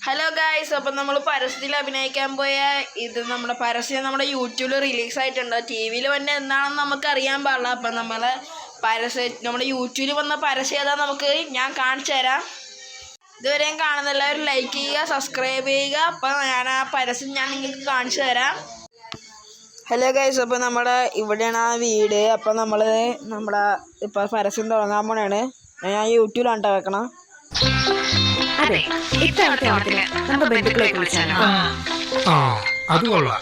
Hello guys, അപ്പം നമ്മൾ പരസ്യത്തിൽ അഭിനയിക്കാൻ പോയ ഇത് നമ്മുടെ പരസ്യം നമ്മുടെ യൂട്യൂബിൽ റിലീസായിട്ടുണ്ട്. ടി വിയിൽ വന്നെ എന്താണെന്ന് നമുക്ക് അറിയാൻ പാടില്ല. അപ്പം നമ്മുടെ യൂട്യൂബിൽ വന്ന പരസ്യം ഏതാ ഞാൻ കാണിച്ചു തരാം. ഇതുവരെയും കാണുന്ന എല്ലാവരും ലൈക്ക് ചെയ്യുക, സബ്സ്ക്രൈബ് ചെയ്യുക. അപ്പം ഞാൻ ആ പരസ്യം നിങ്ങൾക്ക് കാണിച്ചു തരാം. ഹലോ ഗൈസ്, അപ്പോൾ ഇവിടെയാണ് ആ വീട്. അപ്പം നമ്മുടെ ഇപ്പോൾ പരസ്യം തുടങ്ങാൻ പോണാണ്. ഞാൻ യൂട്യൂബിലാണ് കേട്ടോ വെക്കണം. അതെ, ഇത്തവണത്തെ ഓണത്തിന് നമുക്ക് ബന്ധുക്കളെ വിളിച്ചാലോ? അത് കൊള്ളാം.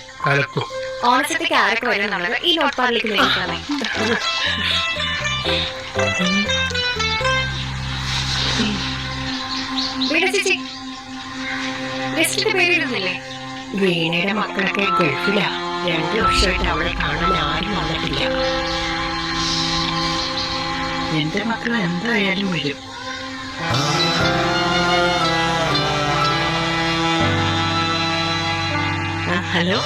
ഓണസദ്യക്ക് ആരൊക്കെ വരുന്നുള്ളത് ഈ നോട്ട്പാടിലേക്ക് നേരിട്ടാണ്. ചേച്ചി, ഗസ്റ്റിന്റെ പേരിടുന്നില്ലേ? വീണയുടെ മക്കളൊക്കെ ഗൾഫിലാ. 2 വർഷമായിട്ട് അവളെ കാണാൻ ആരും വന്നിട്ടില്ല. എന്റെ മക്കൾ എന്തായാലും വരും. ഹലോ,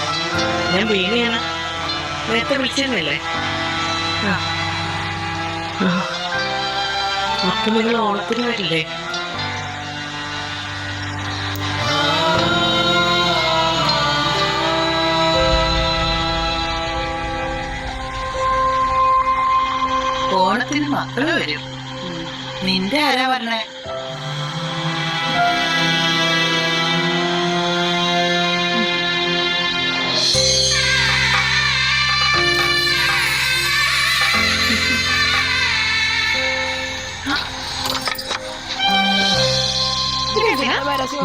ഞാൻ വീണയാണ്. നേരത്തെ വിളിച്ചിരുന്നില്ലേ? അപ്പൊ നിങ്ങൾ ഓണത്തിന് വരില്ലേ? ഓണത്തിന് മക്കള് വരും. നിന്റെ ആരാ പറഞ്ഞേ?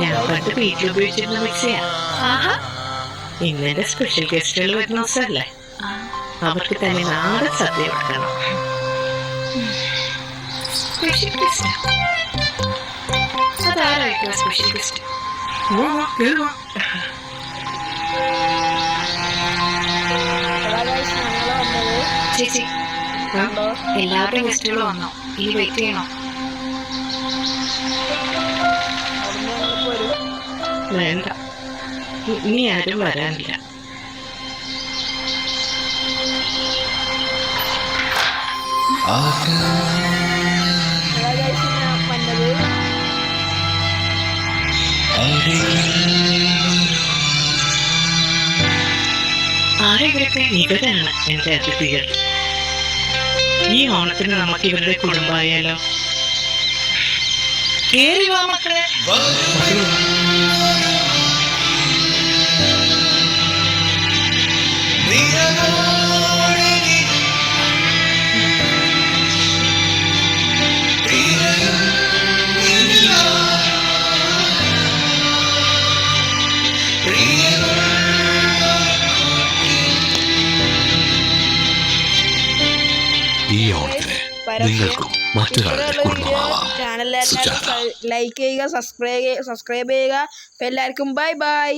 ഞാൻ പണ്ട് വീട്ടിൽ ഉപയോഗിച്ചിരുന്ന മിക്സിയാ. ഇന്നെന്റെ സ്പെഷ്യൽ ഗസ്റ്റുകൾ വരുന്ന ദിവസമല്ലേ, അവർക്ക് തന്നെ നാടൻ സദ്യ കൊടുക്കണം. അതാരായിരിക്കും സ്പെഷ്യൽ ഗസ്റ്റ്? ചേച്ചി, എല്ലാവരുടെയും ഗസ്റ്റുകൾ വന്നോ? ഇനി വെയിറ്റ് ചെയ്യണോ? വേണ്ട, ഇനി ആരും വരാനില്ല. ആരെങ്കിലൊക്കെ ഇവരാണ് എന്റെ അതിഥികൾ. ഈ ഓണത്തിന് നമുക്ക് ഇവരുടെ കുടുംബമായാലോ? കേറി വാ മക്കളെ. ഈ ഓണത്തിന് നിങ്ങൾക്കും മറ്റൊരാളുടെ കുടുംബമാവാം. ചാനൽ ലൈക്ക് ചെയ്യുക, സബ്സ്ക്രൈബ് ചെയ്യുക. അപ്പം എല്ലാവർക്കും ബൈ ബൈ.